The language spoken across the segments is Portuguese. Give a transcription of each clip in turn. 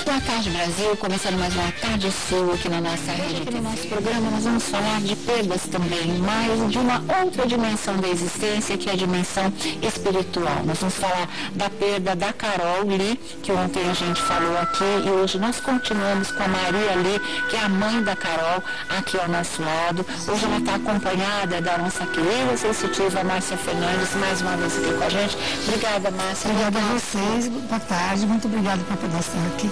Boa tarde, Brasil. Começando mais uma Tarde Sul aqui na nossa rede. Aqui no nosso programa nós vamos falar de perdas também, mas de uma outra dimensão da existência, que é a dimensão espiritual. Nós vamos falar da perda da Carol Lee, que ontem a gente falou aqui, e hoje nós continuamos com a Maria Lee, que é a mãe da Carol, aqui ao nosso lado. Hoje ela está acompanhada da nossa querida sensitiva Márcia Fernandes, mais uma vez aqui com a gente. Obrigada, Márcia. Obrigada a vocês. Boa tarde. Muito obrigada por poder estar aqui.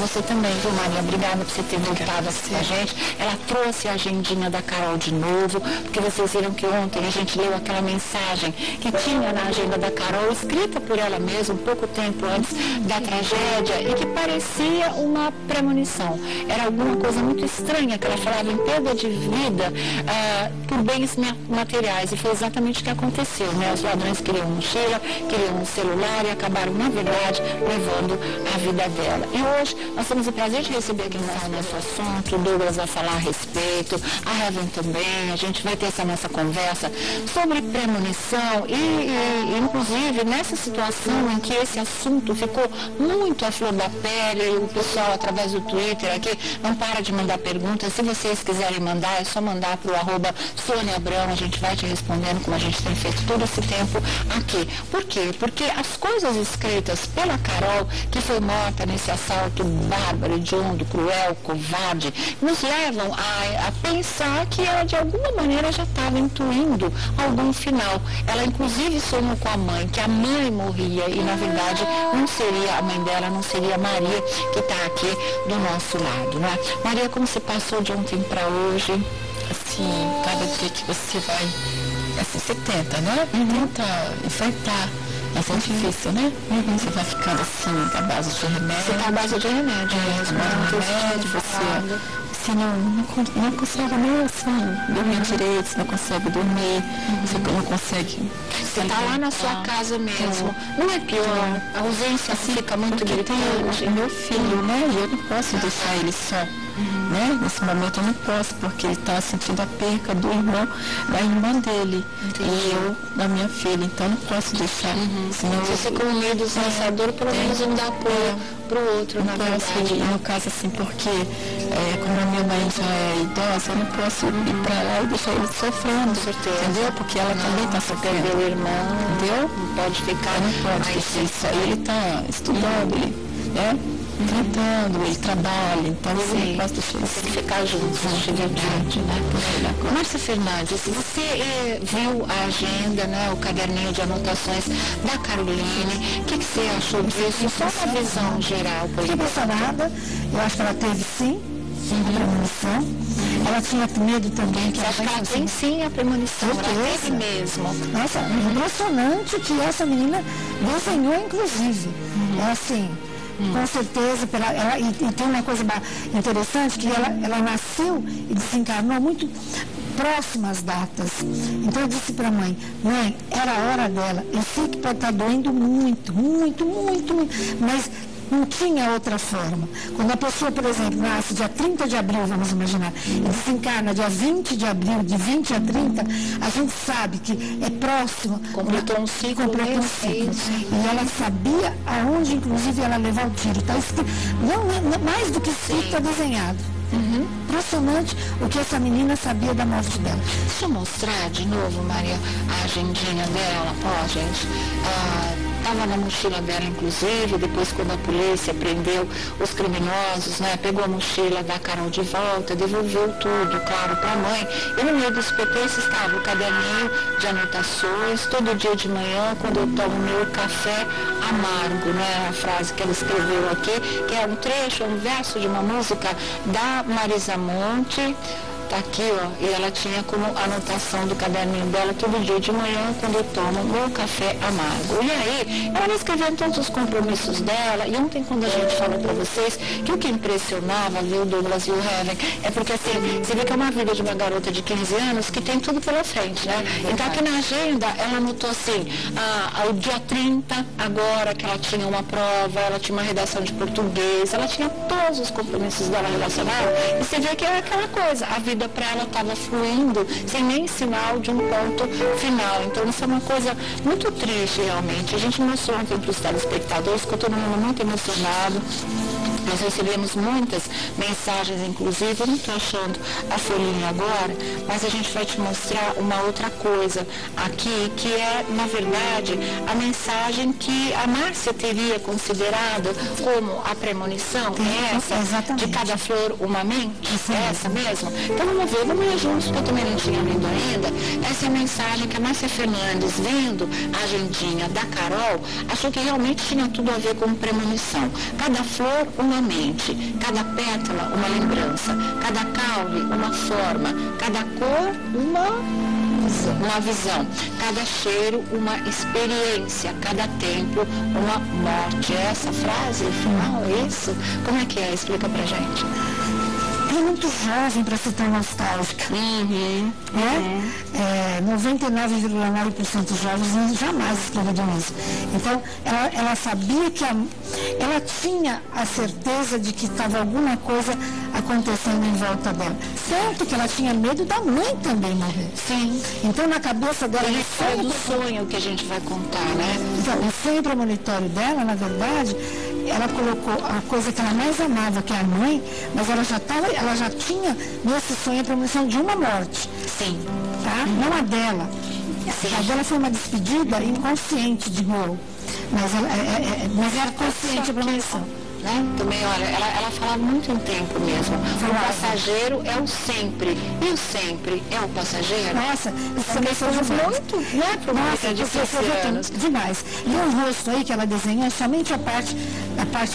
Você também, viu, Maria? Obrigada por você ter voltado aqui com a gente. Ela trouxe a agendinha da Carol de novo, porque vocês viram que ontem a gente leu aquela mensagem que tinha na agenda da Carol, escrita por ela mesma, um pouco tempo antes da tragédia, e que parecia uma premonição. Era alguma coisa muito estranha, que ela falava em perda de vida por bens materiais, e foi exatamente o que aconteceu, né? Os ladrões queriam mochila, queriam um celular e acabaram, na verdade, levando a vida dela. E hoje nós temos o prazer de receber aqui nesse assunto. O Douglas vai falar a respeito, a Heaven também. A gente vai ter essa nossa conversa sobre premonição e inclusive nessa situação em que esse assunto ficou muito à flor da pele, e o pessoal através do Twitter aqui não para de mandar perguntas. Se vocês quiserem mandar, é só mandar para o @SôniaAbrão. A gente vai te respondendo, como a gente tem feito todo esse tempo aqui. Por quê? Porque as coisas escritas pela Carol, que foi morta nesse assalto bárbaro, hediondo, cruel, covarde, nos levam a pensar que ela de alguma maneira já estava intuindo algum final. Ela inclusive sonhou com a mãe, que a mãe morria, e na verdade não seria a mãe dela, não seria a Maria, que está aqui do nosso lado, né? Maria, como você passou de ontem para hoje? Assim, cada dia que você vai, assim, você tenta, né? Tenta enfrentar. Mas é difícil, né? Você vai ficando assim, à base de remédio. Você está à base de remédio mesmo. Você não consegue nem assim, dormir direito, você não consegue dormir, você não consegue. Você está lá na sua casa mesmo. Não é pior, a ausência assim, fica muito gritante. Tem meu filho, né? E eu não posso deixar ele só. Né? Nesse momento eu não posso, porque ele está sentindo a perca do irmão, da irmã dele. Entendi. E eu, da minha filha, então não posso deixar. Senão você com medo do sensador, pelo menos não dá apoio para o outro, na verdade. No caso assim, porque como a minha mãe já é idosa, eu não posso ir para lá e deixar ele sofrendo, entendeu? Porque ela também está sofrendo. Perdeu o irmão, entendeu? Não pode ficar, não pode deixar isso aí. Ele está estudando, né? Tentando, ele trabalha, então eu não posso deixar ele ficar junto, de verdade, né? Márcia Fernandes, você viu a agenda, né, o caderninho de anotações da Caroline, o que você achou disso? Só uma visão geral. Fiquei impressionada, eu acho que ela teve sim a premonição. Ela tinha medo também. Você acha que ela tem sim a premonição? Ela teve mesmo. Nossa, impressionante que essa menina desenhou, inclusive. É assim... Com certeza, e tem uma coisa interessante, que ela nasceu e desencarnou muito próximas datas. Então eu disse para a mãe, era a hora dela. Eu sei que pode estar doendo muito, muito, muito, muito, mas não tinha outra forma. Quando a pessoa, por exemplo, nasce dia 30 de abril, vamos imaginar, e desencarna dia 20 de abril, de 20 a 30, a gente sabe que é próximo. Completou um ciclo. E ela sabia aonde, inclusive, ela levar o tiro. Está escrito, não, mais do que escrito, está desenhado. Impressionante o que essa menina sabia da morte dela. Deixa eu mostrar de novo, Maria, a agendinha dela, gente. Estava na mochila dela, inclusive, depois quando a polícia prendeu os criminosos, né, pegou a mochila da Carol de volta, devolveu tudo, claro, para a mãe. E no meio dos pertences estava o caderninho de anotações, todo dia de manhã, quando eu tomo meu café amargo, né, a frase que ela escreveu aqui, que é um trecho, um verso de uma música da Marisa Monte. tá aqui, ó, e ela tinha como anotação do caderninho dela todo dia de manhã, quando eu tomo meu café amargo. E aí, ela vai escrevendo todos os compromissos dela, e ontem quando a gente falou para vocês que o que impressionava, viu, Douglas e o Heaven, é porque assim, você vê que é uma vida de uma garota de 15 anos que tem tudo pela frente, né? Então aqui na agenda, ela anotou assim, o dia 30, agora que ela tinha uma prova, ela tinha uma redação de português, ela tinha todos os compromissos dela relacionados, e você vê que é aquela coisa, a vida para ela estava fluindo, sem nem sinal de um ponto final. Então isso é uma coisa muito triste realmente. A gente mostrou ontem para os telespectadores, ficou todo mundo muito emocionado. Nós recebemos muitas mensagens, inclusive, eu não estou achando a folhinha agora, mas a gente vai te mostrar uma outra coisa aqui, que é, na verdade, a mensagem que a Márcia teria considerado como a premonição, é essa, exatamente, de cada flor uma mente, é essa mesmo? Então vamos ver, vamos ler juntos, porque eu também não tinha lido ainda. Essa é a mensagem que a Márcia Fernandes, vendo a agendinha da Carol, achou que realmente tinha tudo a ver com premonição. Cada flor, uma mente, cada pétala, uma lembrança, cada caule, uma forma, cada cor, uma visão, cada cheiro, uma experiência, cada tempo, uma morte. É essa frase final, isso? Como é que é? Explica pra gente. É muito jovem para ser tão nostálgica. Uhum. Né? 99,9% jovens jamais escreveriam isso. Então, ela sabia que ela tinha a certeza de que estava alguma coisa acontecendo em volta dela. Certo que ela tinha medo da mãe também morrer. Sim. Então, na cabeça dela... E foi do sonho que a gente vai contar, né? Então, o sonho premonitório dela, na verdade, ela colocou a coisa que ela mais amava, que é a mãe, mas ela já tinha nesse sonho a premonição de uma morte. Sim. Tá? Não a dela. A dela foi uma despedida inconsciente de Gol. Mas era consciente a premonição. Né? Também, olha, ela fala muito em tempo mesmo. O passageiro é o sempre. E o sempre é o passageiro? Nossa, isso também foi muito, né? Nossa, de 15 anos. Demais. E o rosto aí que ela desenhou, somente a parte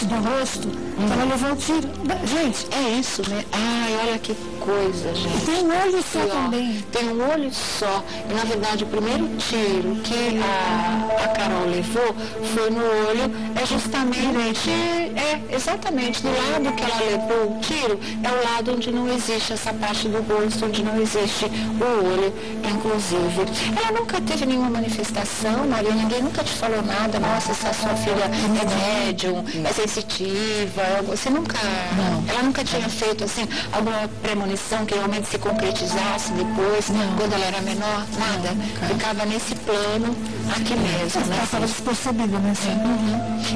do rosto, ela levou o tiro. Gente, é isso, né? Ai, olha que coisa, gente. Tem um olho só também. Tem um olho só. E, na verdade, o primeiro tiro que a Carol levou foi no olho, justamente, exatamente, do lado que ela levou o tiro, é o lado onde não existe essa parte do rosto, onde não existe o olho, inclusive. Ela nunca teve nenhuma manifestação, Maria, ninguém nunca te falou nada, nossa, essa sua filha é médium, é sensitiva, você nunca... Não. Ela nunca tinha feito, assim, alguma premonição que realmente se concretizasse depois, quando ela era menor, nada. Ficava nesse plano aqui mesmo, né? Passava despercebida, né?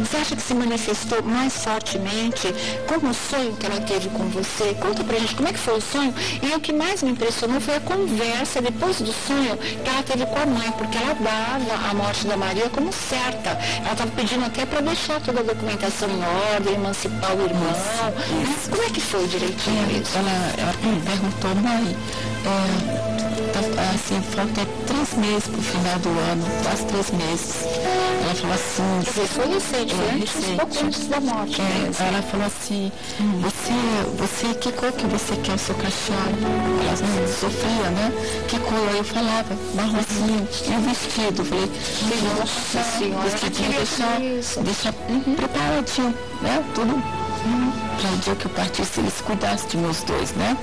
Você acha que se manifestou mais fortemente como o sonho que ela teve com você? Conta pra gente como é que foi o sonho. E o que mais me impressionou foi a conversa depois do sonho que ela teve com a mãe, porque ela dava a morte da Maria como certa. Ela estava pedindo até para deixar toda a documentação em ordem, emancipar o irmão. Mas como é que foi direitinho isso? Ela perguntou, mãe, assim, falta 3 meses para o final do ano, quase 3 meses. Ela falou assim... Quer dizer, foi recente, foi pouco antes da morte mesmo. Ela falou assim, você, que cor que você quer o seu caixão? Ela sofria, né? Que cor? Aí eu falava, marronzinho, e o vestido. Eu falei, nossa senhora, vestidinho, deixa preparadinho, né? Tudo para o dia que eu partisse, eles cuidassem de meus dois, né?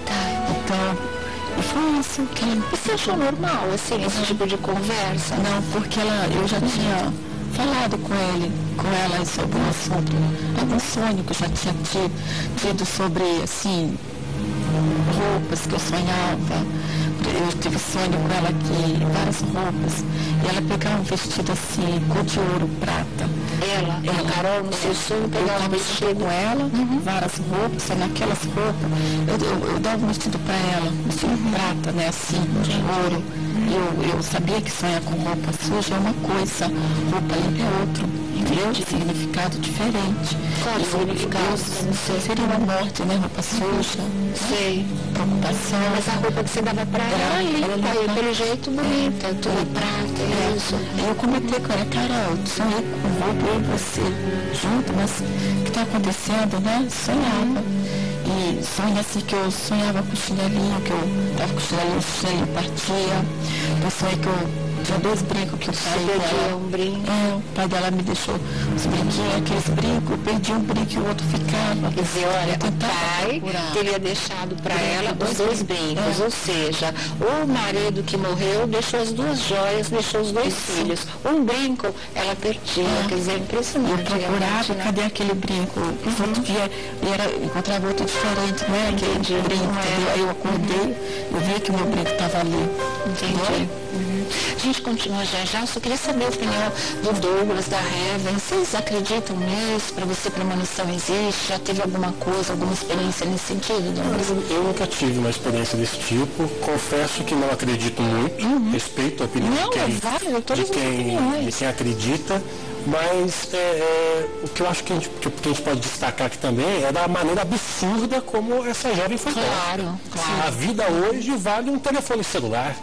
Então... E foi isso que ela... E você achou normal, assim, esse tipo de conversa? Não, porque eu já tinha falado com ela sobre um assunto, algum sonho que eu já tinha tido sobre, assim, roupas que eu sonhava. Eu tive sonho com ela aqui, várias roupas. E ela pegava um vestido assim, cor de ouro, prata. Ela Carol, no seu sonho, pegava um vestido com ela, várias roupas, só naquelas roupas. Eu dava um vestido para ela, um vestido prata, né, assim, de ouro. Eu sabia que sonhar com roupa suja é uma coisa, roupa limpa é outra, entendeu? De significado diferente. Qual o significado? Seria uma morte, né? Roupa suja. Sei. Preocupação. Mas a roupa que você dava pra ela limpa, e pelo jeito bonita, toda prata, isso. Eu comentei com ela, Carol, eu sonhei com roupa, eu e você junto, mas o que está acontecendo, né? Sonhava. E sonho assim que eu sonhava com o chinelinho, que eu tava com o chinelinho partia. Eu sonhei que eu tinha 2 brincos que o pai dela, o pai dela me deixou os brinquinhos, aqueles brincos, eu perdi um brinco e o outro ficava. Quer dizer, olha, o pai teria deixado para ela os 2 brincos, ou seja, o marido que morreu deixou as 2 joias, deixou os 2 filhos. Um brinco ela perdia, quer dizer, impressionante. Eu procurava, né? Cadê aquele brinco? Outro dia encontrava outro diferente, né? Aquele brinco, aí eu acordei, eu vi que o meu brinco estava ali. Entendi. A gente continua já. Eu só queria saber a opinião do Douglas, da Heaven. Vocês acreditam nisso? Para você, premonição existe? Já teve alguma coisa, alguma experiência nesse sentido, Douglas? Eu nunca tive uma experiência desse tipo. Confesso que não acredito muito. Respeito a opinião de quem acredita. Mas o que eu acho que a gente pode destacar aqui também é da maneira absurda como essa jovem foi. Claro. A vida hoje vale um telefone celular.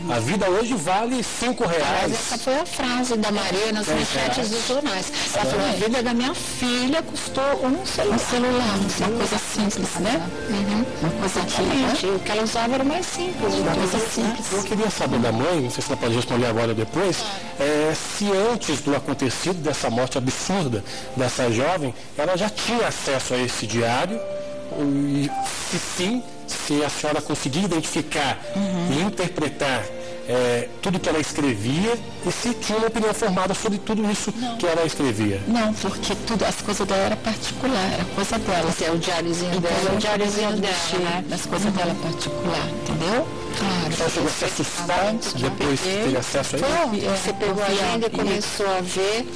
A vida hoje vale R$5. Mas essa foi a frase da Maria nas manchetes dos jornais. Ela falou, a vida da minha filha custou um celular. Uma coisa simples, né? Uma coisa que... O que ela usava era mais simples. Uma coisa simples. Eu queria saber da mãe, não sei se ela pode responder agora ou depois, se antes do acontecido dessa morte absurda dessa jovem, ela já tinha acesso a esse diário, e se sim, se a senhora conseguir identificar e interpretar tudo que ela escrevia e se tinha uma opinião formada sobre tudo isso que ela escrevia. Não, porque as coisas dela era particular, era coisa dela. Esse é o diáriozinho dela, o diáriozinho dela, né? As coisas dela particular, entendeu? Claro. Ela chegou a se assustar depois de ter acesso a isso? Você pegou a agenda e começou a ver.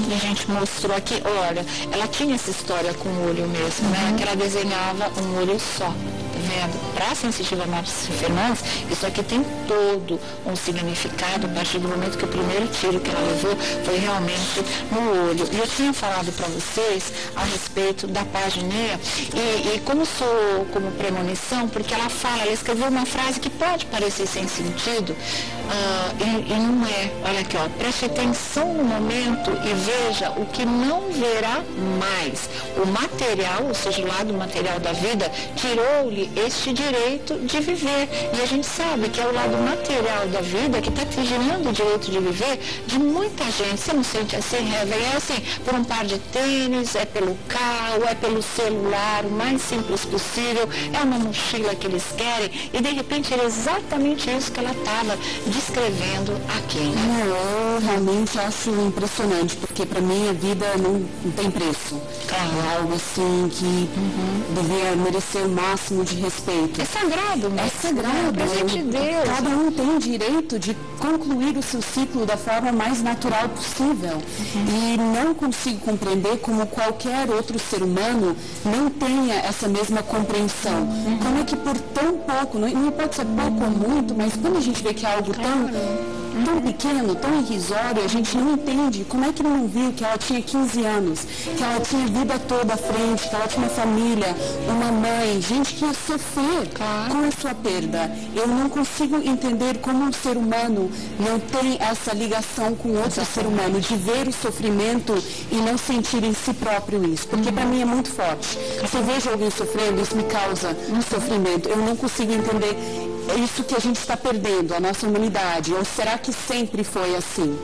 E a gente mostrou aqui, olha, ela tinha essa história com o olho mesmo, né? Que ela desenhava um olho só. Tá vendo? Para a sensitiva Márcia Fernandes, isso aqui tem todo um significado a partir do momento que o primeiro tiro que ela levou foi realmente no olho. E eu tinha falado para vocês a respeito da pagininha e como sou como premonição, porque ela escreveu uma frase que pode parecer sem sentido e não é. Olha aqui, ó, preste atenção no momento e veja o que não verá mais. O material, ou seja, o lado material da vida, tirou-lhe este direito de viver. E a gente sabe que é o lado material da vida que está tirando o direito de viver de muita gente. Você não sente assim, Heaven? É assim, por um par de tênis, é pelo carro, é pelo celular, o mais simples possível, é uma mochila que eles querem, e de repente era exatamente isso que ela estava descrevendo aqui. Né? Eu realmente acho impressionante, porque para mim a vida não tem preço. É algo assim que devia merecer o máximo de respeito. É sagrado, né? É sagrado. Presente de Deus. Cada um tem o direito de concluir o seu ciclo da forma mais natural possível. E não consigo compreender como qualquer outro ser humano não tenha essa mesma compreensão. Como é que por tão pouco, não pode ser pouco ou muito, mas quando a gente vê que é algo tão pequeno, tão irrisório, a gente não entende como é que ele não viu que ela tinha 15 anos, que ela tinha a vida toda à frente, que ela tinha uma família, uma mãe, gente que ia sofrer com a sua perda. Eu não consigo entender como um ser humano não tem essa ligação com outro ser humano, de ver o sofrimento e não sentir em si próprio isso, porque para mim é muito forte. Se eu vejo alguém sofrendo, isso me causa um sofrimento. Eu não consigo entender isso que a gente está perdendo, a nossa humanidade, ou será que sempre foi assim?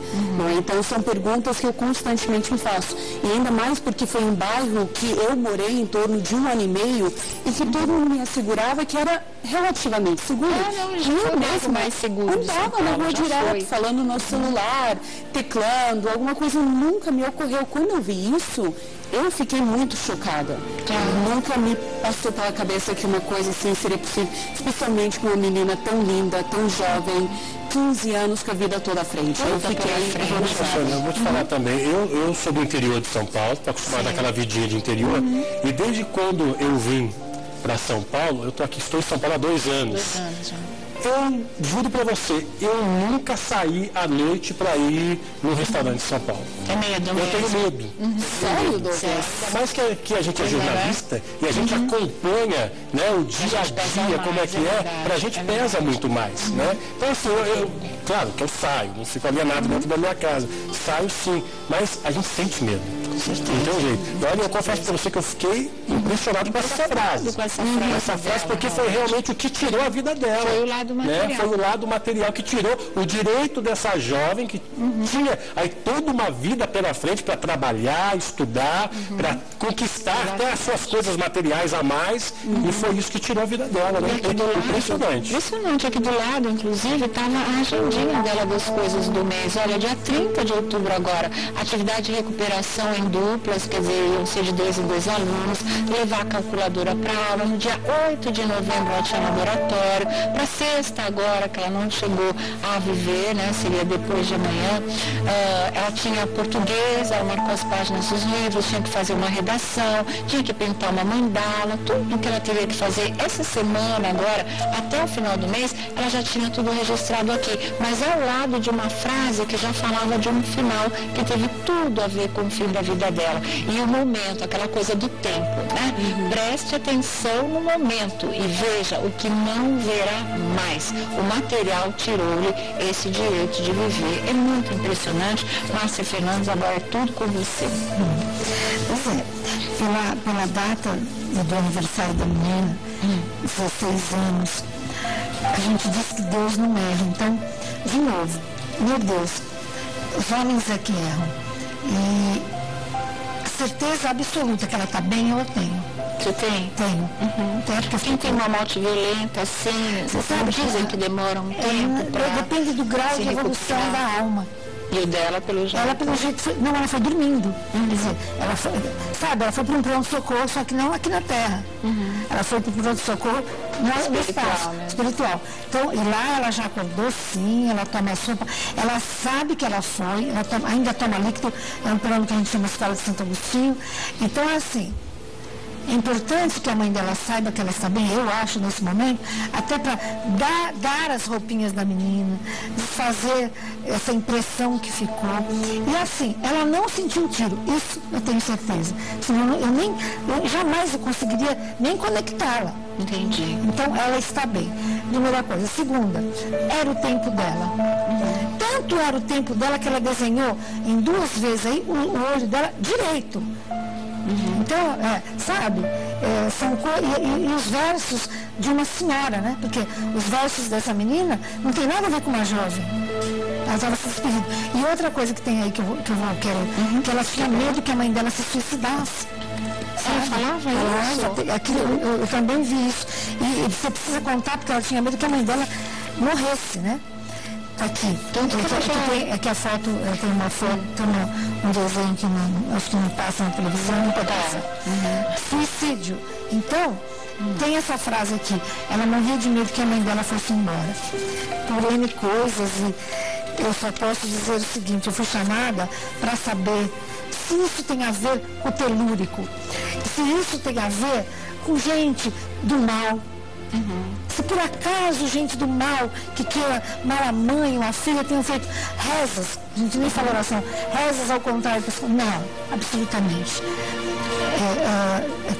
Então são perguntas que eu constantemente me faço, e ainda mais porque foi um bairro que eu morei em torno de 1 ano e meio e que todo mundo me assegurava que era relativamente seguro. Eu mesmo mais seguro. Andava na rua direto, falando no celular, teclando, alguma coisa nunca me ocorreu. Quando eu vi isso, eu fiquei muito chocada. Nunca me passou pela cabeça que uma coisa assim seria possível, especialmente com uma menina tão linda, tão jovem, 15 anos com a vida toda à frente. Eu fiquei horrorizada. Eu vou te falar também, eu sou do interior de São Paulo, estou acostumado àquela vidinha de interior, e desde quando eu vim para São Paulo, estou em São Paulo há 2 anos. Eu juro pra você, eu nunca saí à noite pra ir no restaurante de São Paulo. É medo, eu tenho medo. Sério, Douglas? Ainda mais que a gente é jornalista e a gente acompanha, né, o dia a dia, como é que é, pra gente pesa muito mais, né? Então assim, claro que eu saio, não fico ali nada dentro da minha casa. Saio sim, mas a gente sente medo. Não tem jeito. Olha, eu confesso para você que eu fiquei impressionado com essa frase. Essa frase, porque foi realmente o que tirou a vida dela. Foi o lado material. Foi o lado material que tirou o direito dessa jovem que tinha aí toda uma vida pela frente para trabalhar, estudar, para conquistar até as suas coisas materiais a mais. E foi isso que tirou a vida dela, né? Impressionante. Impressionante. Aqui do lado, inclusive, estava a agendinha dela das coisas do mês. Olha, dia 30 de outubro agora, atividade de recuperação em duplas, quer dizer, iam ser de 2 em 2 alunos, levar a calculadora para aula. No dia 8 de novembro ela tinha laboratório. Para sexta agora, que ela não chegou a viver, né? Seria depois de amanhã, ela tinha português, ela marcou as páginas dos livros, tinha que fazer uma redação, tinha que pintar uma mandala, tudo que ela teria que fazer essa semana agora, até o final do mês, ela já tinha tudo registrado aqui, mas ao lado de uma frase que já falava de um final que teve tudo a ver com o fim da vida dela. E o momento, aquela coisa do tempo, né? Preste atenção no momento e veja o que não verá mais. O material tirou-lhe esse direito de viver. É muito impressionante. Márcia Fernandes, agora é tudo com você. Pois é, pela data do aniversário da menina, 16 anos, a gente diz que Deus não erra. Então, de novo, meu Deus, os homens é que erram. E a certeza absoluta que ela está bem, eu tenho. Você tem? Tenho. Quem tem uma morte violenta, assim, você sabe, dizem que demora um tempo para... Depende do grau de evolução da alma. E o dela, pelo jeito? Ela, pelo jeito, ela foi dormindo. Quer dizer, ela foi para um pronto-socorro, só que não aqui na Terra. Ela foi para um pronto-socorro no espaço, espiritual. Então, e lá ela já acordou, sim, ela toma sopa, ela sabe que ela foi, ainda toma líquido, é um plano que a gente chama Escola de Santo Agostinho. Então, assim, é importante que a mãe dela saiba que ela está bem, eu acho, nesse momento, até para dar as roupinhas da menina, desfazer essa impressão que ficou. E assim, ela não sentiu tiro, isso eu tenho certeza. Senão eu jamais conseguiria nem conectá-la. Entendi. Então, ela está bem. Primeira coisa. Segunda, era o tempo dela. Tanto era o tempo dela que ela desenhou em 2 vezes aí o olho dela direito. Então, sabe, e os versos de uma senhora, né? Porque os versos dessa menina não tem nada a ver com uma jovem. Ela estava se despedindo. E outra coisa que tem aí que eu quero, que ela tinha medo que a mãe dela se suicidasse. Ela falava isso? Eu também vi isso. E você precisa contar, porque ela tinha medo que a mãe dela morresse, né? Aqui. Aqui a foto, tem uma foto, tem um desenho que acho que não passa na televisão, não pode passar. Suicídio. Então, tem essa frase aqui, ela morria de medo que a mãe dela fosse embora. Por N coisas, e eu só posso dizer o seguinte, eu fui chamada para saber se isso tem a ver com o telúrico, se isso tem a ver com gente do mal. Se por acaso gente do mal, que queira mal a mãe ou a filha, tenham feito rezas, a gente nem fala oração, rezas ao contrário, não, absolutamente.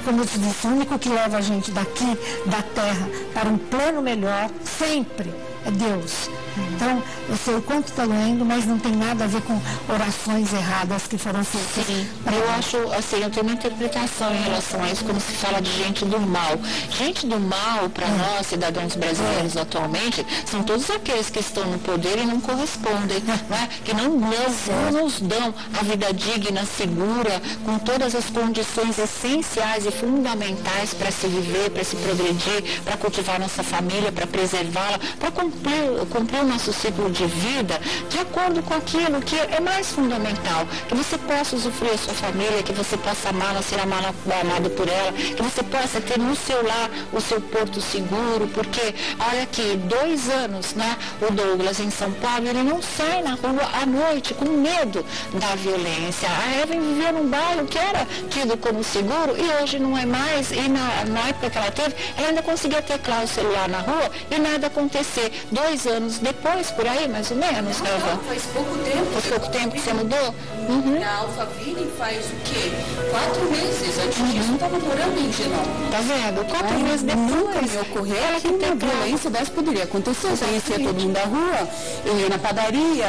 Como eu te disse, o único que leva a gente daqui, da terra, para um plano melhor, sempre é Deus. Então, eu sei o quanto está doendo, mas não tem nada a ver com orações erradas que foram feitas. Sim, eu acho, assim, eu tenho uma interpretação em relação a isso, quando se fala de gente do mal. Gente do mal, para nós, cidadãos brasileiros atualmente, são todos aqueles que estão no poder e não correspondem, né? Que não nos dão a vida digna, segura, com todas as condições essenciais e fundamentais para se viver, para se progredir, para cultivar nossa família, para preservá-la, para cumprir o nosso ciclo de vida de acordo com aquilo que é mais fundamental, que você possa usufruir a sua família, que você possa amá-la, ser amado por ela, que você possa ter no seu lar o seu porto seguro, porque olha aqui, 2 anos, né, o Douglas em São Paulo, ele não sai na rua à noite com medo da violência. A Evelyn vivia num bairro que era tido como seguro e hoje não é mais, e na época que ela teve, ela ainda conseguia teclar o celular na rua e nada acontecer. 2 anos depois depois, por aí, mais ou menos, Eva? Faz pouco tempo. Faz pouco tempo que você mudou? Na Alphaville faz o quê? 4 meses. Antes disso, eu estava morando em Genópolis. Tá vendo? 4 meses Nunca depois. me ocorreu que uma violência dessa poderia acontecer. Eu conhecia todo mundo da rua, eu ia na padaria,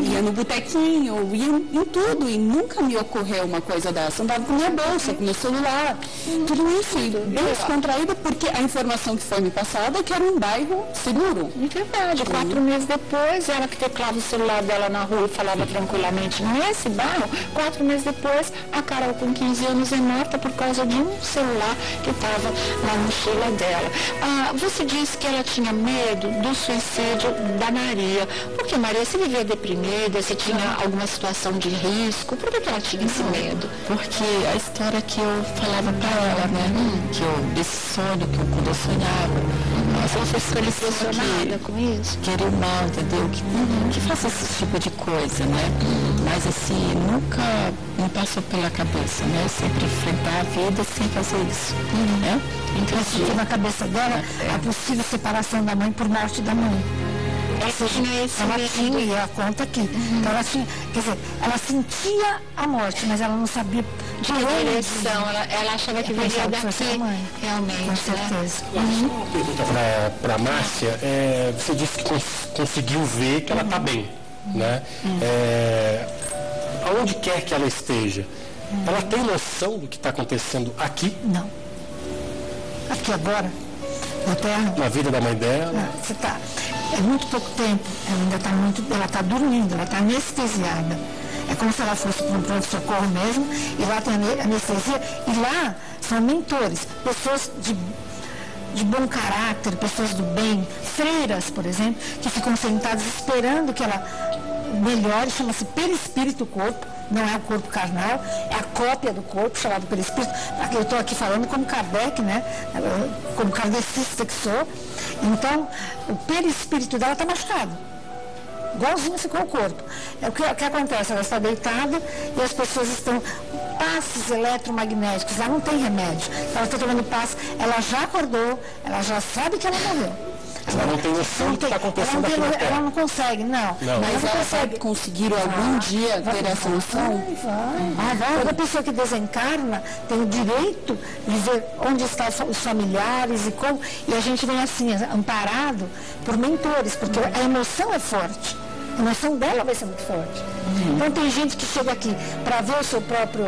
ia no botequinho, ia em tudo. E nunca me ocorreu uma coisa dessa. Andava com minha bolsa, com meu celular, tudo isso. E bem descontraída, porque a informação que foi me passada é que era um bairro seguro. De verdade. 4 meses depois, ela que teclava o celular dela na rua e falava tranquilamente nesse bairro, 4 meses depois, a Carol com 15 anos é morta por causa de um celular que estava na mochila dela. Você disse que ela tinha medo do suicídio da Maria. Por que, Maria? Se vivia deprimida, se tinha alguma situação de risco, por que ela tinha esse medo? Porque a história que eu falava para ela, né? Que desse sonho, que quando eu sonhava, Ela foi impressionada com isso? querer o mal, entendeu? Que faça esse tipo de coisa, né? Mas assim, nunca me passou pela cabeça, né? Sempre enfrentar a vida sem fazer isso, né? Então, sentiu na cabeça dela a possível separação da mãe por morte da mãe. Ela tinha esse Ela medo. tinha, e ela conta aqui. Então ela tinha, quer dizer, ela sentia a morte, mas ela não sabia De que direção, ela achava que viria pensava que fosse daqui, a mãe. realmente, Com certeza. Uma pergunta para a Márcia. Você disse que conseguiu ver que ela está bem, né? Aonde quer que ela esteja, ela tem noção do que está acontecendo aqui, Não. Aqui agora, na Terra, na vida da mãe dela? você tá, é muito pouco tempo, ela ainda está ela está dormindo, ela está anestesiada. É como se ela fosse para um pronto-socorro mesmo, e lá tem anestesia, e lá são mentores, pessoas de bom caráter, pessoas do bem, freiras, por exemplo, que ficam sentadas esperando que ela melhore, chama-se perispírito corpo, não é o corpo carnal, é a cópia do corpo, chamado perispírito. Eu estou aqui falando como Kardec, né? Como kardecista que sou. Então, o perispírito dela está machucado. Igualzinho ficou o corpo. O que acontece? Ela está deitada e as pessoas estão passes eletromagnéticos, lá não tem remédio. Ela está tomando passe, ela já acordou, ela já sabe que ela morreu. Ela não tem noção do que está acontecendo aqui na Terra. Ela não consegue, não. Mas ela vai conseguir algum dia ter essa noção? Vai. Toda pessoa que desencarna tem o direito de ver onde estão os familiares e a gente vem assim, amparado por mentores, porque a emoção é forte. A emoção dela vai ser muito forte. Então tem gente que chega aqui para ver o seu próprio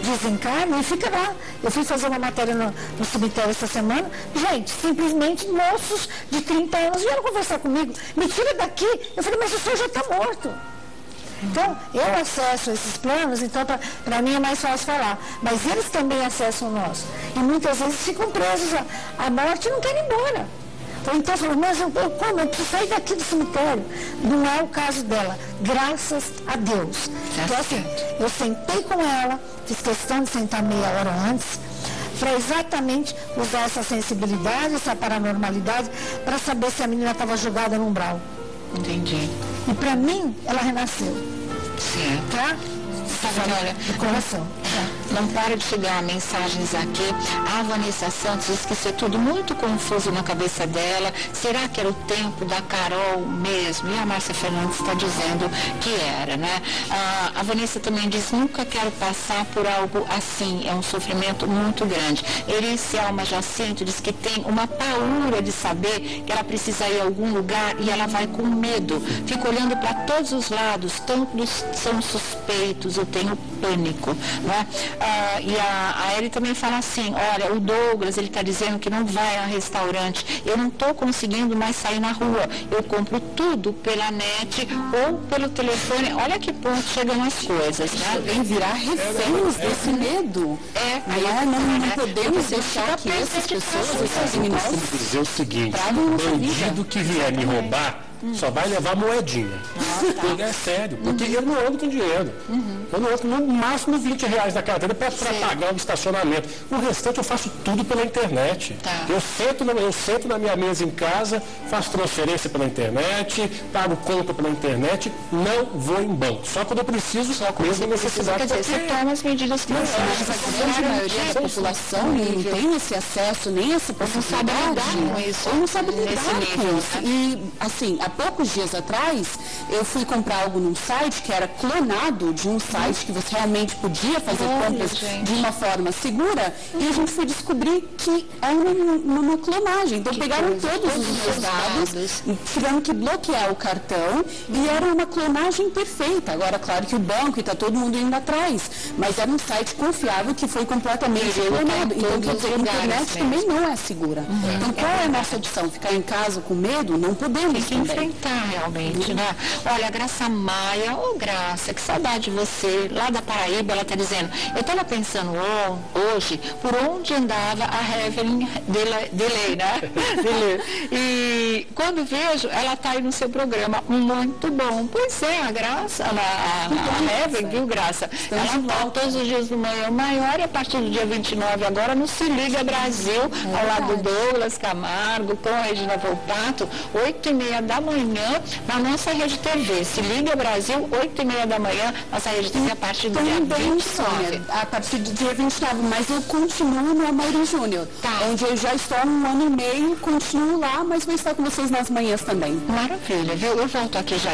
desencarna e fica lá. Eu fui fazer uma matéria no cemitério essa semana. Gente, simplesmente moços de 30 anos vieram conversar comigo. Me tira daqui. Eu falei, mas o senhor já está morto. Então, eu acesso esses planos, então para mim é mais fácil falar. Mas eles também acessam o nosso. E muitas vezes ficam presos à morte e não querem ir embora. Então falou, mas eu preciso sair daqui do cemitério. Não é o caso dela, graças a Deus. Então assim, eu sentei com ela, fiz questão de sentar meia hora antes, para exatamente usar essa sensibilidade, essa paranormalidade, para saber se a menina estava jogada no umbral. Entendi. E para mim, ela renasceu. Certo. Tá? Olha, do coração. Não para de chegar mensagens aqui. A Vanessa Santos diz que isso é tudo muito confuso na cabeça dela. Será que era o tempo da Carol mesmo? E a Márcia Fernandes está dizendo que era, né? A Vanessa também diz, nunca quero passar por algo assim. É um sofrimento muito grande. Erice Alma Jacinto diz que tem uma paura de saber que ela precisa ir a algum lugar e ela vai com medo. Fica olhando para todos os lados, todos são suspeitos, eu tenho pânico, né? E a Eri também fala assim, olha, o Douglas, ele está dizendo que não vai a restaurante, eu não estou conseguindo mais sair na rua, eu compro tudo pela net ou pelo telefone, olha que ponto chegam as coisas, né? Vem virar reféns desse medo. Não podemos deixar que essas pessoas, esses meninos, dizer o seguinte, bandido que vier me roubar, só vai levar moedinha. É sério, porque eu não ando com dinheiro. Eu não ando no máximo R$20 da carteira para pagar o estacionamento. O restante eu faço tudo pela internet. Eu sento na minha mesa em casa, faço transferência pela internet, pago conta pela internet, não vou em banco. Só quando eu preciso, mesmo necessidade. Quer dizer, você toma as medidas que mas a grande maioria da população não tem esse acesso, nem essa possibilidade. Não sabe lidar com isso. Ou não sabe lidar com isso. E, assim, há poucos dias atrás, eu fui comprar algo num site que era clonado de um site que você realmente podia fazer compras de uma forma segura, e a gente foi descobrir que era uma clonagem. Então pegaram todos os meus dados, tiveram que bloquear o cartão, e era uma clonagem perfeita. Agora, claro que o banco e está todo mundo indo atrás, mas era um site confiável que foi completamente clonado. Então, quer dizer, a internet também não é segura. Então, qual é a nossa opção? Ficar em casa com medo? Não podemos. Tem que enfrentar realmente, né? Olha, a Graça Maia, Graça, que saudade de você, lá da Paraíba, ela está dizendo, eu estava pensando hoje por onde andava a Evelyn Delay, né? E quando vejo, ela está aí no seu programa, muito bom. Pois é, a Graça, a Evelyn, viu, Graça? Ela volta todos os dias do Manhã Maior, e a partir do dia 29 agora no Se Liga Brasil, ao lado do Douglas Camargo, com a Regina Volpato, 8h30 da manhã, na nossa Rede TV. Se Liga Brasil, 8h30 da manhã, nossa Rede TV a partir do dia 29. A partir do dia 29, mas eu continuo no Amaury Júnior, onde eu já estou há 1 ano e meio, continuo lá, mas vou estar com vocês nas manhãs também. Maravilha, viu? Eu volto aqui já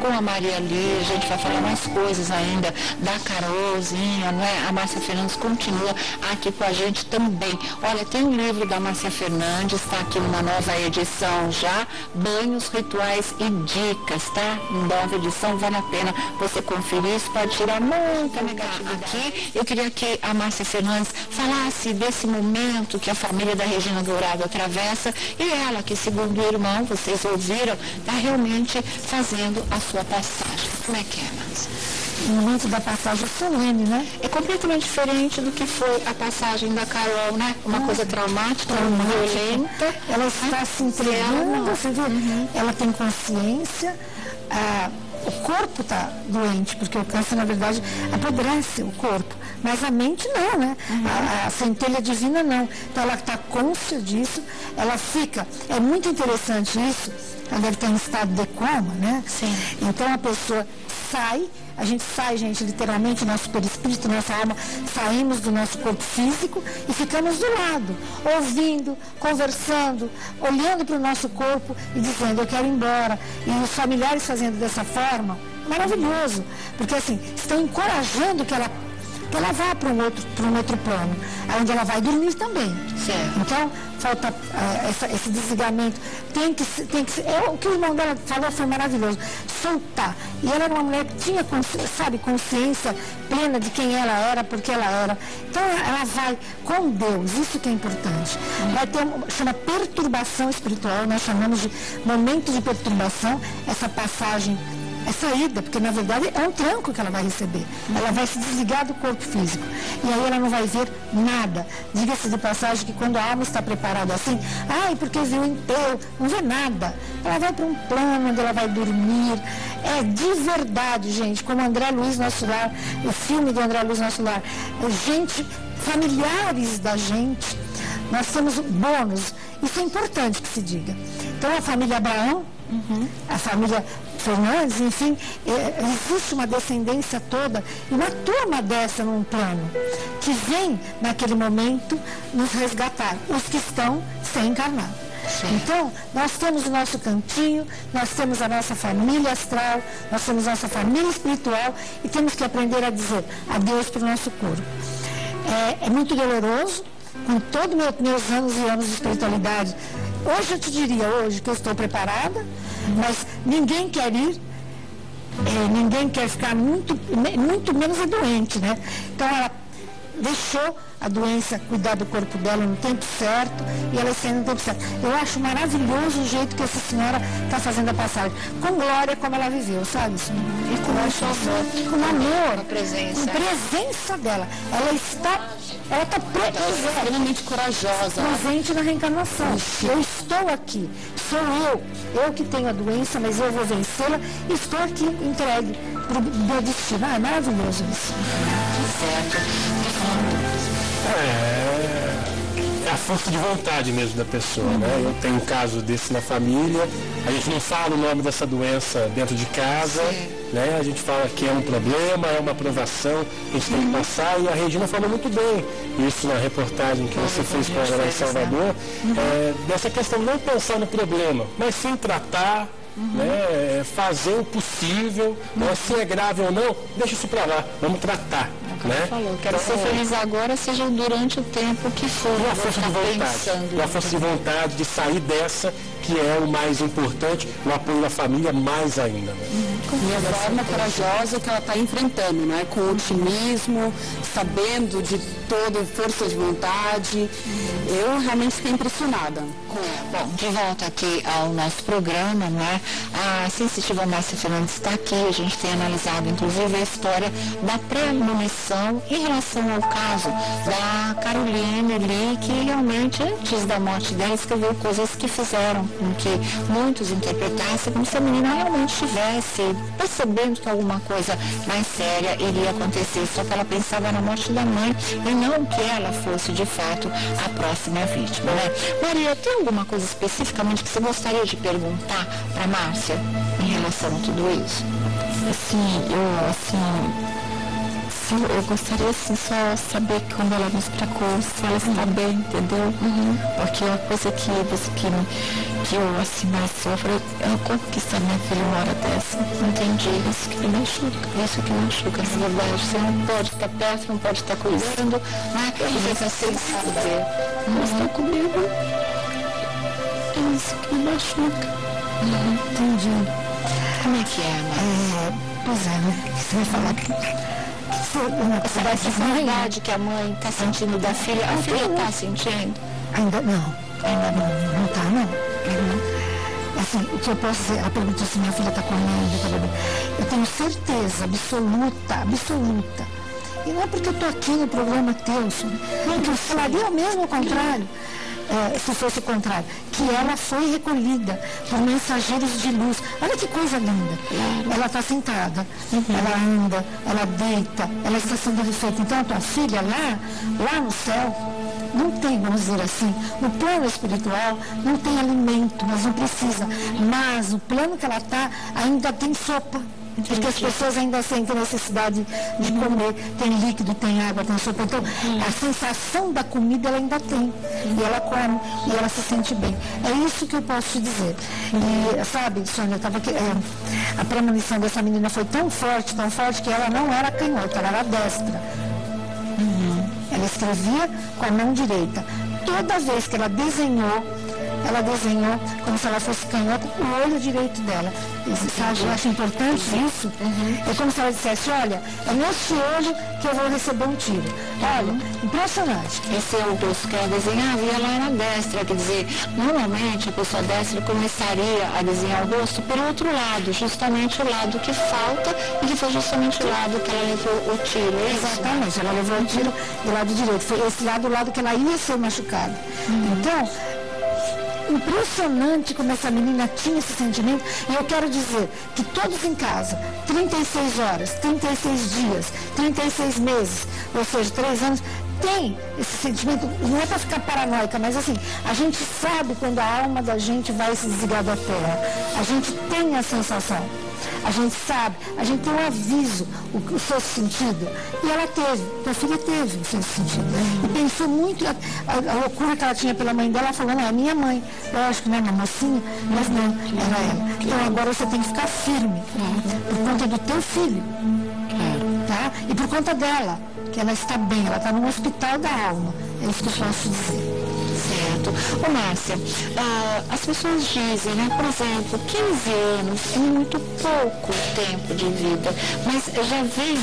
com a Maria Lia, a gente vai falar mais coisas ainda, da Carolzinha, né? A Márcia Fernandes continua aqui com a gente também. Olha, tem um livro da Márcia Fernandes, está aqui numa nova edição já, Banhos, Rituais e Dicas, tá? Nova edição, vale a pena você conferir, isso pode tirar muita negatividade. Aqui, eu queria que a Márcia Fernandes falasse desse momento que a família da Regina Dourado atravessa, e ela, que segundo o irmão, vocês ouviram, está realmente fazendo a sua passagem. Como é que é, Márcia? O momento da passagem solene, né? É completamente diferente do que foi a passagem da Carol, né? Uma coisa traumática, violenta. Ela está se entregando, você viu? Ela tem consciência, o corpo está doente, porque o câncer, na verdade, apodrece o corpo, mas a mente não, né? A centelha divina não. Então ela está consciente disso, ela fica, é muito interessante isso, ela deve estar em estado de coma, né? Sim. Então a pessoa sai, a gente sai, gente, literalmente, nosso perispírito, nossa alma, saímos do nosso corpo físico e ficamos do lado, ouvindo, conversando, olhando para o nosso corpo e dizendo, eu quero ir embora. E os familiares fazendo dessa forma, maravilhoso, porque assim, estão encorajando que ela vá para um outro plano, onde ela vai dormir também. Certo. Então, falta esse desligamento. Tem que ser, o que o irmão dela falou foi maravilhoso. Soltar. E ela era uma mulher que tinha, consciência plena de quem ela era, porque ela era. Então, ela vai com Deus, isso que é importante. Vai ter, chama perturbação espiritual, nós chamamos de momento de perturbação, essa passagem, essa ida, porque na verdade é um tranco que ela vai receber. Ela vai se desligar do corpo físico. E aí ela não vai ver nada. Diga-se de passagem que quando a alma está preparada assim, porque viu o enterro, não vê nada. Ela vai para um plano onde ela vai dormir. É de verdade, gente, como André Luiz Nosso Lar, o filme do André Luiz Nosso Lar, gente, familiares da gente, nós temos bônus. Isso é importante que se diga. Então a família Abraão, a família Fernandes, enfim, existe uma descendência toda e uma turma dessa num plano que vem naquele momento nos resgatar, os que estão sem encarnar. Então, nós temos o nosso cantinho, nós temos a nossa família astral, nós temos a nossa família espiritual e temos que aprender a dizer adeus para o nosso corpo. É muito doloroso, com todos meus anos e anos de espiritualidade. Hoje eu te diria, que eu estou preparada, mas ninguém quer ir, ninguém quer ficar muito menos é doente, né? Então ela deixou a doença cuidar do corpo dela no tempo certo e ela saindo no tempo certo. Eu acho maravilhoso o jeito que essa senhora está fazendo a passagem. Com glória como ela viveu, sabe? E com amor. Com amor. Com presença. Com presença dela. Ela está extremamente corajosa. Presente na reencarnação. Eu estou aqui. Sou eu que tenho a doença, mas eu vou vencê-la e estou aqui entregue para o meu destino. É maravilhoso isso. Certo. É a força de vontade mesmo da pessoa, né? Eu tenho um caso desse na família, a gente não fala o nome dessa doença dentro de casa, né? A gente fala que é um problema, é uma provação, a gente tem que passar, e a Regina falou muito bem isso na reportagem que você fez com ela em Salvador, dessa questão de não pensar no problema, mas sim tratar, né? Fazer o possível, né? Se é grave ou não, deixa isso para lá, vamos tratar. Né? Falou, quero ser feliz agora, seja durante o tempo que for. E a força de vontade, a força de vontade de sair dessa, que é o mais importante, o apoio da família mais ainda. Né? E a forma corajosa que ela está enfrentando, né? Com otimismo, sabendo de toda a força de vontade. Eu realmente fiquei impressionada com ela. Bom, de volta aqui ao nosso programa, né? A sensitiva Márcia Fernandes está aqui, a gente tem analisado inclusive a história da premonição em relação ao caso da Caroline ali, que realmente antes da morte dela escreveu coisas que fizeram com que muitos interpretassem como se a menina realmente estivesse percebendo que alguma coisa mais séria iria acontecer, só que ela pensava na morte da mãe e não que ela fosse de fato a próxima vítima, né? Maria, tem alguma coisa especificamente que você gostaria de perguntar para Márcia em relação a tudo isso? Eu gostaria assim, só saber que quando ela me explicou se ela está bem, entendeu? Porque a coisa que eu assim mais sofro é como que está minha filha uma hora dessa. Entendi. Isso que me machuca, essa verdade. Você não pode estar perto, não pode estar cuidando, né? E fica sem saber. Não está comigo. É isso que me machuca. Entendi. Como é que é, Márcia? Pois é, né? Você vai falar que essa saudade que a mãe está sentindo da filha, a filha está sentindo? Ainda não. Não está, não. Assim, o que eu posso dizer, ela perguntou se minha filha está comendo, tá bebendo. Eu tenho certeza absoluta. E não é porque eu estou aqui no programa teu, porque eu falaria o mesmo ao contrário. Se fosse o contrário, que ela foi recolhida por mensageiros de luz. Olha que coisa linda. Ela está sentada, ela anda, ela deita, ela está sendo refeita. Então a tua filha lá no céu, não tem, vamos dizer assim, no plano espiritual não tem alimento, mas não precisa. Mas o plano que ela está ainda tem sopa. Porque as pessoas ainda sentem necessidade de comer, tem líquido, tem água, tem sopa. Então, a sensação da comida ela ainda tem. E ela come, e ela se sente bem. É isso que eu posso te dizer. E, sabe, Sônia, a premonição dessa menina foi tão forte, que ela não era canhota, ela era destra. Ela escrevia com a mão direita. Toda vez que ela desenhou como se ela fosse canhota, o olho direito dela. Sabe, eu acho importante isso. É como se ela dissesse, olha, é nesse olho que eu vou receber um tiro. Olha, impressionante. Esse é o rosto que ela desenhava e ela era destra, quer dizer, normalmente a pessoa destra começaria a desenhar o rosto pelo outro lado, justamente o lado que falta, e que foi justamente o lado que ela levou o tiro. Exatamente, ela levou o tiro do lado direito. Foi esse lado, o lado que ela ia ser machucada. Então, impressionante como essa menina tinha esse sentimento. E eu quero dizer que todos em casa, 36 horas, 36 dias, 36 meses, ou seja, 3 anos, tem esse sentimento. Não é para ficar paranoica, mas assim, a gente sabe quando a alma da gente vai se desligar da terra. A gente tem a sensação. A gente sabe, a gente tem um aviso, o sexto sentido. E ela teve, tua filha teve o sexto sentido. E pensou muito, a loucura que ela tinha pela mãe dela, falando, não, é minha mãe. Lógico, né, uma mocinha, mas não, era ela. Então agora você tem que ficar firme, por conta do teu filho, tá? E por conta dela, que ela está bem, ela está no hospital da alma. É isso que eu posso dizer. Certo. Ô Márcia, as pessoas dizem, né, por exemplo, 15 anos é muito pouco tempo de vida, mas já vem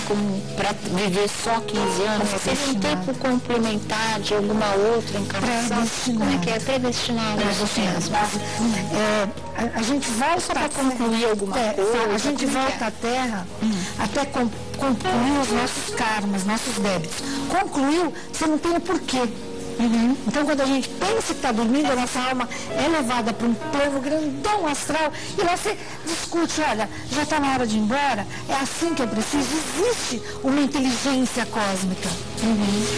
para viver só 15 anos, seria um tempo complementar de alguma outra encarnação? Como é que é? Predestinado. A gente volta para concluir alguma coisa. A gente volta à Terra até concluir os nossos karmas, nossos débitos. Concluiu, você não tem o porquê. Então, quando a gente pensa que está dormindo, a nossa alma é levada para um plano grandão astral e lá você discute, olha, já está na hora de ir embora, é assim que eu preciso. Existe uma inteligência cósmica.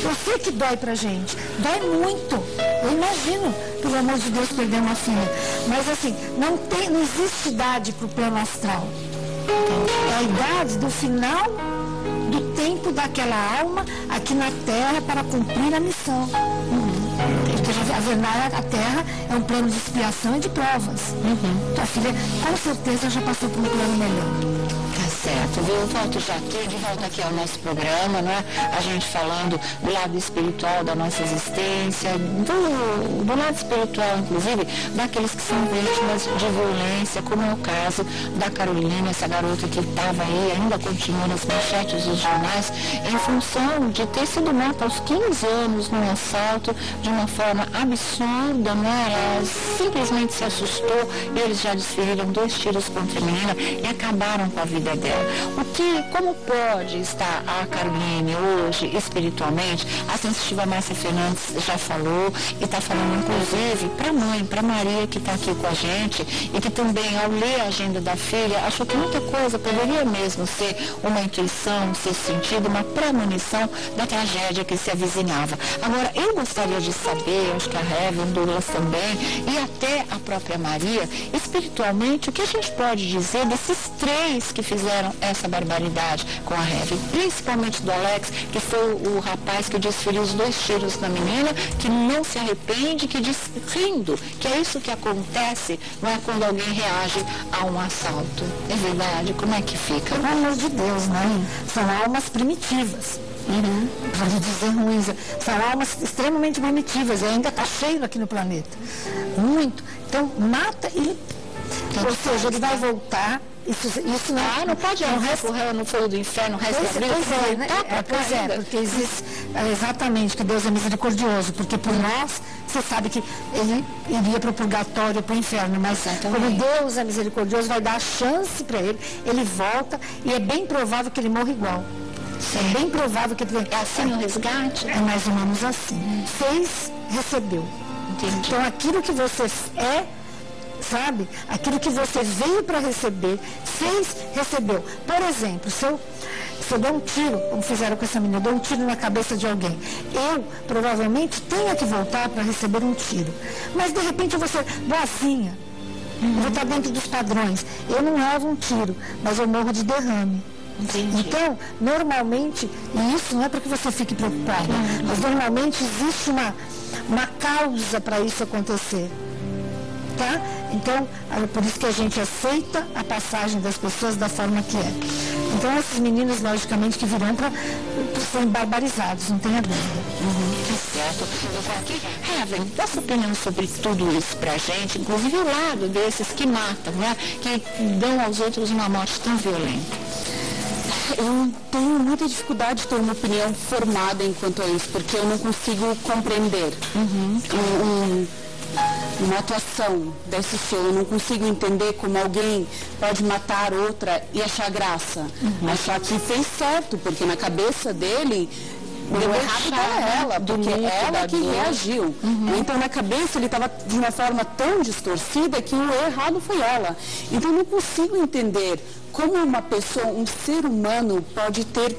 Eu sei que dói pra gente, dói muito. Eu imagino, pelo amor de Deus, perder uma filha. Mas assim, não existe idade para o plano astral. É a idade do final do tempo daquela alma aqui na Terra para cumprir a missão. Porque a terra é um plano de expiação e de provas. Tua filha, com certeza, já passou por um plano melhor. Tá certo, viu? Eu volto já aqui, de volta aqui ao nosso programa, né? A gente falando do lado espiritual da nossa existência, do lado espiritual, inclusive, daqueles que são vítimas de violência, como é o caso da Carolina, essa garota que estava aí, ainda continua nas manchetes dos jornais, em função de ter sido morta aos 15 anos num assalto, de uma forma absurda, né? Ela simplesmente se assustou e eles já desferiram 2 tiros contra a menina e acabaram com a vida dela. Como pode estar a Caroline hoje espiritualmente? A sensitiva Márcia Fernandes já falou e está falando inclusive para a mãe, para Maria, que está aqui com a gente e que também, ao ler a agenda da filha, achou que muita coisa poderia mesmo ser uma intuição, um sexto sentido, uma premonição da tragédia que se avizinhava. Agora, eu gostaria de saber, acho que a Heaven, o Douglas também, e até a própria Maria, espiritualmente, o que a gente pode dizer desses 3 que fizeram essa barbaridade com a Heaven, principalmente do Alex, que foi o rapaz que desferiu os 2 tiros na menina, que não se arrepende, que diz rindo, que é isso que acontece, não é, quando alguém reage a um assalto. É verdade? Como é que fica? Pelo amor de Deus, né? São almas primitivas. Para dizer ruins, são almas extremamente primitivas e ainda está cheio aqui no planeta. Muito. Então, mata e... Ou seja, ele vai voltar. Isso não pode correr no fogo do inferno, o resto da vida. Pois é, porque existe exatamente que Deus é misericordioso, porque por nós, você sabe que ele iria para o purgatório, para o inferno, mas como Deus é misericordioso, vai dar a chance para ele, ele volta e é bem provável que ele morra igual. É bem provável que ele... É assim o resgate? É mais ou menos assim. 6 recebeu. Entendi. Então aquilo que você é, sabe? Aquilo que você veio para receber, 6 recebeu. Por exemplo, se eu der um tiro, como fizeram com essa menina, eu dou um tiro na cabeça de alguém, eu provavelmente tenha que voltar para receber um tiro. Mas de repente eu vou ser boazinha, eu vou estar dentro dos padrões. Eu não levo um tiro, mas eu morro de derrame. Entendi. Então, normalmente, e isso não é para que você fique preocupado, mas normalmente existe uma causa para isso acontecer. Tá? Então, é por isso que a gente aceita a passagem das pessoas da forma que é. Então, esses meninos, logicamente, que virão para serem barbarizados, não tenha dúvida. Tá certo. Heaven, dá sua opinião sobre tudo isso pra gente, inclusive o lado desses que matam, né? Que dão aos outros uma morte tão violenta. Eu tenho muita dificuldade de ter uma opinião formada enquanto a isso, porque eu não consigo compreender uma atuação desse show. Eu não consigo entender como alguém pode matar outra e achar graça. Achar que fez certo, porque na cabeça dele deu errado para ela, porque ela que reagiu. Então na cabeça ele estava de uma forma tão distorcida que o errado foi ela. Então eu não consigo entender como uma pessoa, um ser humano pode ter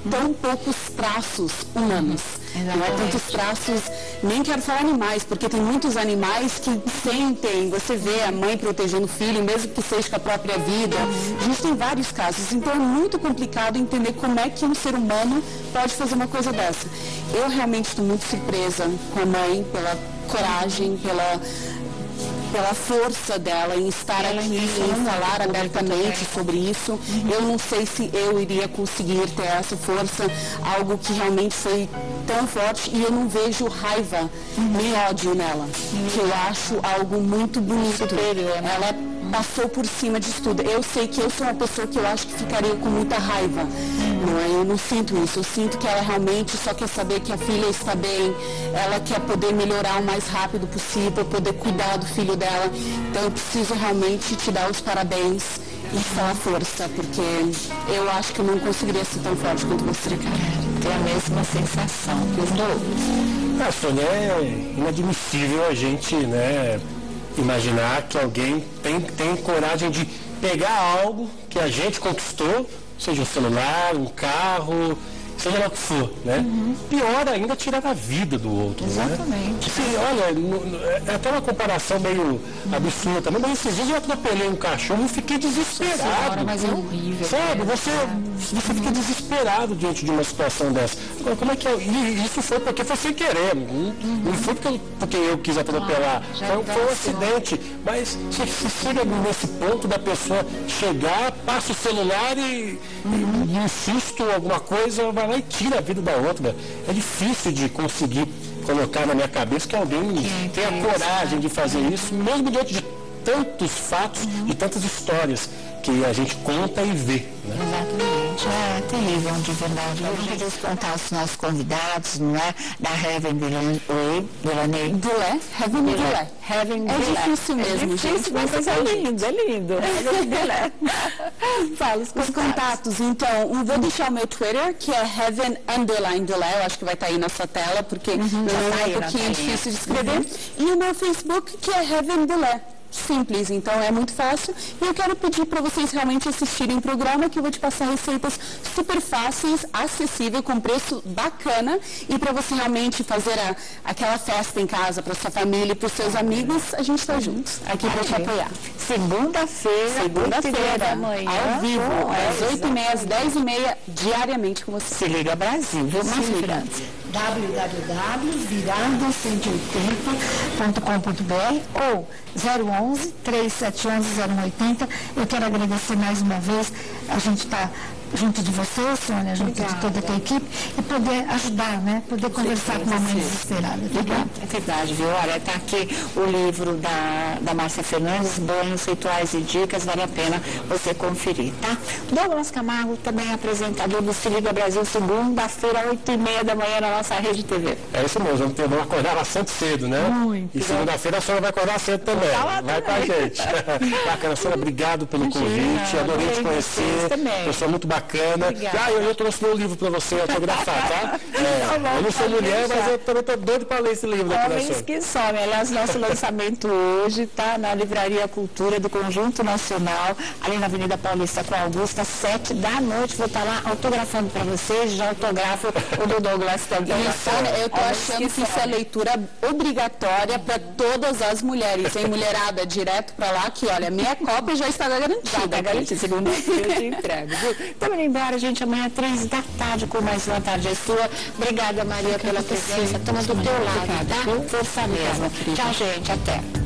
tão poucos traços humanos. Não é tantos traços, nem quero falar animais, porque tem muitos animais que sentem, você vê a mãe protegendo o filho, mesmo que seja com a própria vida. A gente tem vários casos, então é muito complicado entender como é que um ser humano pode fazer uma coisa dessa. Eu realmente estou muito surpresa com a mãe, pela coragem, pela força dela em estar aqui, em falar abertamente sobre isso. Eu não sei se eu iria conseguir ter essa força, algo que realmente foi tão forte, e eu não vejo raiva nem ódio nela, que eu acho algo muito bonito. Ela passou por cima disso tudo. Eu sei que eu sou uma pessoa que eu acho que ficaria com muita raiva. Não é? Eu não sinto isso. Eu sinto que ela realmente só quer saber que a filha está bem, ela quer poder melhorar o mais rápido possível, poder cuidar do filho dela. Então eu preciso realmente te dar os parabéns e só a força, porque eu acho que eu não conseguiria ser tão forte quanto você, cara. Tem a mesma sensação que os dois. Sônia, é inadmissível a gente, né, imaginar que alguém tem coragem de pegar algo que a gente conquistou, seja um celular, um carro, seja lá o que for, né? Pior ainda, tirar a vida do outro. Exatamente. Né? Sim, olha, é até uma comparação meio absurda também, mas esses dias eu atropelei um cachorro e fiquei desesperado. Mas é horrível. Sabe, você fica desesperado. desesperado diante de uma situação dessa. Agora, como é que isso foi porque foi sem querer, não foi porque eu quis atropelar, foi um acidente, mas se chega nesse ponto da pessoa chegar, passa o celular e um susto, alguma coisa, vai lá e tira a vida da outra. É difícil de conseguir colocar na minha cabeça que alguém tenha coragem de fazer isso, mesmo diante de tantos fatos e tantas histórias que a gente conta e vê. Né? Exatamente, é terrível de verdade. Eu vou querer contar aos nossos convidados, não é? Da Heaven Delaney. Heaven Delay. É difícil mesmo, gente. Mas é lindo, é lindo. Fala os contatos. Então, vou deixar o meu Twitter, que é Heaven_Delay. Eu acho que vai estar aí nessa tela, porque é um pouquinho difícil de escrever. E o meu Facebook, que é Heaven Delay. Simples, então é muito fácil. E eu quero pedir para vocês realmente assistirem o programa, que eu vou te passar receitas super fáceis, acessível, com preço bacana, e para você realmente fazer aquela festa em casa, para sua família e para os seus amigos, a gente está juntos aqui para te apoiar. Segunda-feira, amanhã, ao vivo, às 8h30, às 10h30, diariamente com você. Se liga Brasil, viu? Mais segurança. www.virando180.com.br ou 011-3711-0180. Eu quero agradecer mais uma vez, a gente está junto de você, Sônia, junto de toda a tua equipe, e poder ajudar, né? Poder conversar com uma mãe desesperada. É verdade, viu? Olha, está aqui o livro da Márcia Fernandes, Banhos, Rituais e Dicas, vale a pena você conferir, tá? Douglas Camargo, também apresentador do Se Liga Brasil, segunda-feira, 8h30 da manhã, na nossa rede TV. É isso mesmo, vamos acordar bastante cedo, né? Muito. E segunda-feira a senhora vai acordar cedo também. Vai com a gente. Bacana, senhora, obrigado pelo convite, adorei te conhecer. Pessoa muito bacana. Eu trouxe meu livro para você autografar, tá? Eu não sou mulher, mas eu também estou doido para ler esse livro da Homens que Somem. Aliás, nosso lançamento hoje tá na Livraria Cultura do Conjunto Nacional, ali na Avenida Paulista com Augusta, 19h. Vou estar lá autografando para vocês, já autografo o do Douglas também. Eu tô achando que isso é leitura obrigatória para todas as mulheres, hein? Mulherada, direto para lá, que olha, minha cópia já está garantida. Já está garantida, segunda-feira eu te entrego, viu? Estamos indo embora, gente, amanhã 3h com mais uma Tarde é Sua. Obrigada, Maria, pela presença. Estamos do teu lado, tá? Força mesmo. Tchau, gente, até.